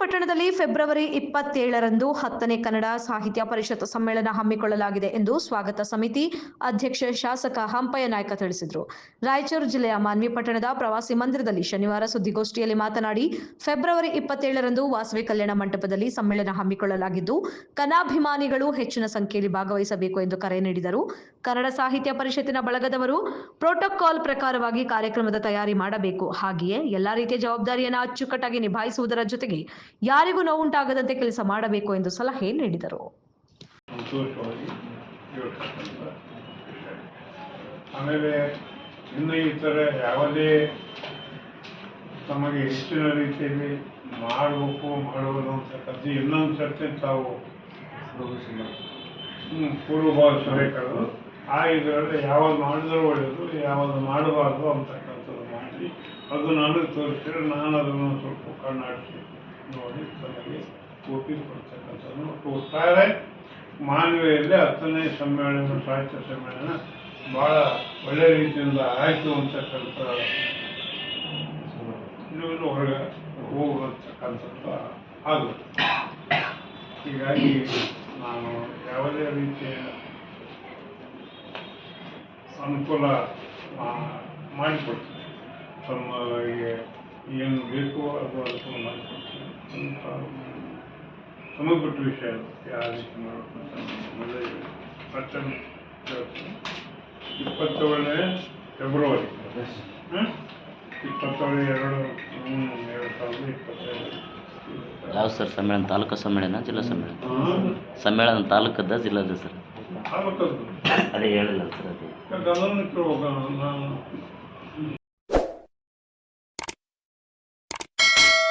ಪಟ್ಟಣದಲ್ಲಿ ಫೆಬ್ರವರಿ 27ರಂದು 10ನೇ ಕನ್ನಡ ಸಾಹಿತ್ಯ ಪರಿಷತ್ ಸಮ್ಮೇಳನ ಹಮ್ಮಿಕೊಳ್ಳಲಾಗಿದೆ ಎಂದು ಸ್ವಾಗತ ಸಮಿತಿ ಅಧ್ಯಕ್ಷ ಶಾಸಕ ಹಂಪಯ್ಯ ನಾಯ್ಕ ತಿಳಿಸಿದರು. ರಾಯಚೂರು ಜಿಲ್ಲೆಯ ಮಾನ್ವಿ ಪಟ್ಟಣದ ಪ್ರವಾಸಿ ಮಂದಿರದಲ್ಲಿ ಶನಿವಾರ ಸುದ್ದಿಗೋಷ್ಠಿಯಲ್ಲಿ ಮಾತನಾಡಿ, ಫೆಬ್ರವರಿ 27ರಂದು ವಾಸವಿ ಕಲ್ಯಾಣ ಮಂಟಪದಲ್ಲಿ ಸಮ್ಮೇಳನ ಹಮ್ಮಿಕೊಳ್ಳಲಾಗಿದ್ದು, ಕನ್ನಡಾಭಿಮಾನಿಗಳು ಹೆಚ್ಚಿನ ಸಂಖ್ಯೆಯಲ್ಲಿ ಭಾಗವಹಿಸಬೇಕು ಎಂದು ಕರೆ ನೀಡಿದರು. ಕನ್ನಡ ಸಾಹಿತ್ಯ ಪರಿಷತ್ತಿನ ಬಳಗದವರು ಪ್ರೋಟೋಕಾಲ್ ಪ್ರಕಾರವಾಗಿ ಕಾರ್ಯಕ್ರಮದ ತಯಾರಿ ಮಾಡಬೇಕು. ಹಾಗೆಯೇ ಎಲ್ಲಾ ರೀತಿಯ ಜವಾಬ್ದಾರಿಯನ್ನು ಅಚ್ಚುಕಟ್ಟಾಗಿ ನಿಭಾಯಿಸುವುದರ ಜೊತೆಗೆ ಯಾರಿಗೂ ನೋವುಂಟಾಗದಂತೆ ಕೆಲಸ ಮಾಡಬೇಕು ಎಂದು ಸಲಹೆ ನೀಡಿದರು. ಆಮೇಲೆ ಇನ್ನು ಈ ಥರ ಯಾವುದೇ ತಮಗೆ ಹೆಚ್ಚಿನ ರೀತಿಯಲ್ಲಿ ಮಾಡಬೇಕು ಮಾಡುವುದು ಅಂತಕ್ಕಂಥ ಇನ್ನೊಂದು ಸರ್ತಿ ತಾವು ಪೂರ್ವಭಾವಿಸಬೇಕಾದ್ರು ಆ ಇದರಲ್ಲಿ ಯಾವುದು ಮಾಡಿದರೂ ಒಳ್ಳೆಯದು, ಯಾವುದು ಮಾಡಬಾರ್ದು ಅಂತಕ್ಕಂಥದ್ದು ಮಾಡಿ ಅದು ನನಗೆ ತೋರಿಸಿದ್ರೆ ನಾನು ಅದನ್ನು ಸ್ವಲ್ಪ ಕಣ್ಣಾಡಿಸಿ ನೋಡಿ ತನಗೆ ಒಪ್ಪಿಗೆ ಕೊಡ್ತಕ್ಕಂಥದ್ದು. ಒಟ್ಟಾರೆ ಮಾನವೀಯಲ್ಲಿ 10ನೇ ಸಮ್ಮೇಳನ ಸಾಹಿತ್ಯ ಸಮ್ಮೇಳನ ಭಾಳ ಒಳ್ಳೆಯ ರೀತಿಯಿಂದ ಆಯಿತು ಅಂತಕ್ಕಂಥ ನೀವು ಹೊರಗೆ ಹೋಗುವಂತಕ್ಕಂಥದ್ದು ಆಗುತ್ತೆ. ಹೀಗಾಗಿ ನಾನು ಯಾವುದೇ ರೀತಿಯ ಅನುಕೂಲ ಮಾಡಿಕೊಡ್ತೀನಿ. ತಮಗೆ ಏನು ಬೇಕೋ ಅದು ಅನುಕೂಲ ಮಾಡಿಕೊಡ್ತೀನಿ. ಸಂಬಂಧಪಟ್ಟ ವಿಷಯ ಯಾವ ರೀತಿ ಮಾಡಬೇಕು ಅಂತ 27ನೇ ಫೆಬ್ರವರಿ 27/2/2025. ಯಾವ ಸರ್ ಸಮ್ಮೇಳನ? ತಾಲೂಕು ಸಮ್ಮೇಳನ, ಜಿಲ್ಲಾ ಸಮ್ಮೇಳನ? ಸಮ್ಮೇಳನ ತಾಲೂಕದ, ಜಿಲ್ಲಾದ ಸರ್? ತಾಲೂಕದ್ದು ಅದೇ ಹೇಳಿಲ್ಲ ಸರ್. ಅದು ಗಮನಕ್ಕೆ ಹೋಗೋಣ. ನಾನು